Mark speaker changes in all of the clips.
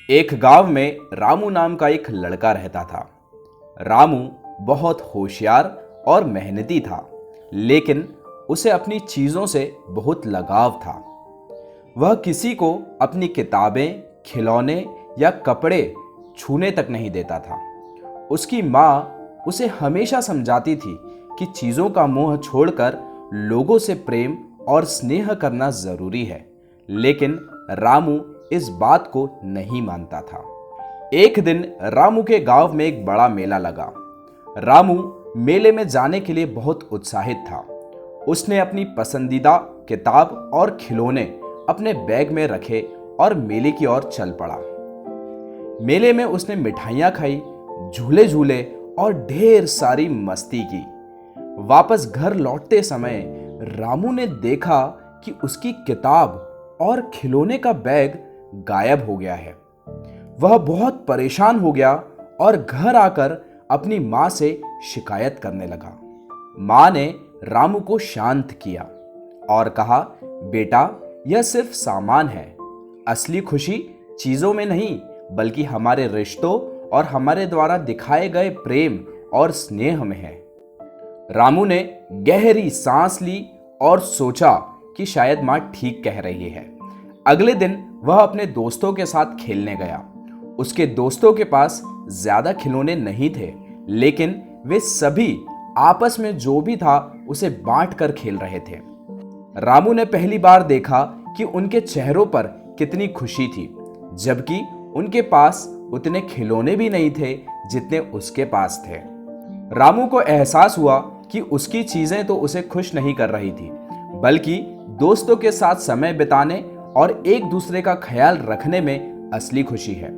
Speaker 1: एक गांव में रामू नाम का एक लड़का रहता था। रामू बहुत होशियार और मेहनती था, लेकिन उसे अपनी चीजों से बहुत लगाव था। वह किसी को अपनी किताबें, खिलौने या कपड़े छूने तक नहीं देता था। उसकी माँ उसे हमेशा समझाती थी कि चीजों का मोह छोड़कर लोगों से प्रेम और स्नेह करना जरूरी है, लेकिन रामू इस बात को नहीं मानता था। एक दिन रामू के गांव में एक बड़ा मेला लगा। रामू मेले में जाने के लिए बहुत उत्साहित था। उसने अपनी पसंदीदा किताब और खिलौने अपने बैग में रखे और मेले की ओर चल पड़ा। मेले में उसने मिठाइयां खाई, झूले झूले और ढेर सारी मस्ती की। वापस घर लौटते समय रामू ने देखा कि उसकी किताब और खिलौने का बैग गायब हो गया है। वह बहुत परेशान हो गया और घर आकर अपनी मां से शिकायत करने लगा। मां ने रामू को शांत किया और कहा, बेटा, यह सिर्फ सामान है। असली खुशी चीजों में नहीं, बल्कि हमारे रिश्तों और हमारे द्वारा दिखाए गए प्रेम और स्नेह में है। रामू ने गहरी सांस ली और सोचा कि शायद मां ठीक कह रही है। अगले दिन वह अपने दोस्तों के साथ खेलने गया। उसके दोस्तों के पास ज्यादा खिलौने नहीं थे, लेकिन वे सभी आपस में जो भी था उसे बांट कर खेल रहे थे। रामू ने पहली बार देखा कि उनके चेहरों पर कितनी खुशी थी, जबकि उनके पास उतने खिलौने भी नहीं थे जितने उसके पास थे। रामू को एहसास हुआ कि उसकी चीजें तो उसे खुश नहीं कर रही थी, बल्कि दोस्तों के साथ समय बिताने और एक दूसरे का ख्याल रखने में असली खुशी है।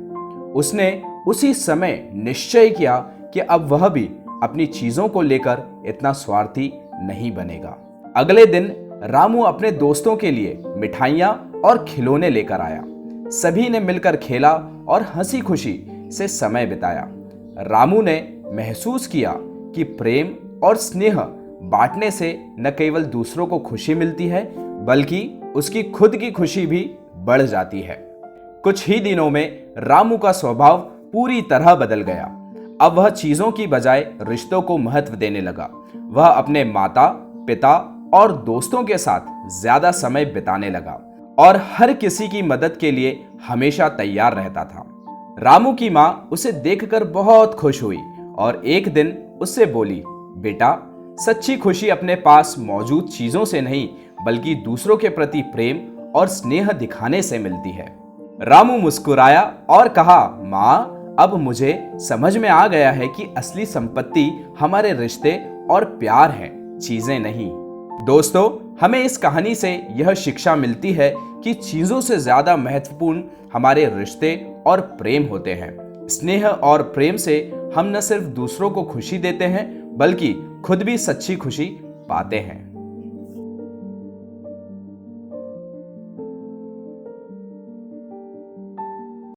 Speaker 1: उसने उसी समय निश्चय किया कि अब वह भी अपनी चीजों को लेकर इतना स्वार्थी नहीं बनेगा। अगले दिन रामू अपने दोस्तों के लिए मिठाइयां और खिलौने लेकर आया। सभी ने मिलकर खेला और हंसी खुशी से समय बिताया। रामू ने महसूस किया कि प्रेम और स्नेह बांटने से न केवल दूसरों को खुशी मिलती है, बल्कि उसकी खुद की खुशी भी बढ़ जाती है। कुछ ही दिनों में रामू का स्वभाव पूरी तरह बदल गया। अब वह चीजों की बजाय रिश्तों को महत्व देने लगा। वह अपने माता, पिता और दोस्तों के साथ ज्यादा समय बिताने लगा और हर किसी की मदद के लिए हमेशा तैयार रहता था। रामू की मां उसे देखकर बहुत खुश हुई और एक दिन उससे बोली, बेटा, सच्ची खुशी अपने पास मौजूद चीजों से नहीं, बल्कि दूसरों के प्रति प्रेम और स्नेह दिखाने से मिलती है। रामू मुस्कुराया और कहा, मां, अब मुझे समझ में आ गया है कि असली संपत्ति हमारे रिश्ते और प्यार है, चीजें नहीं। दोस्तों, हमें इस कहानी से यह शिक्षा मिलती है कि चीजों से ज्यादा महत्वपूर्ण हमारे रिश्ते और प्रेम होते हैं। स्नेह और प्रेम से हम न सिर्फ दूसरों को खुशी देते हैं, बल्कि खुद भी सच्ची खुशी पाते हैं।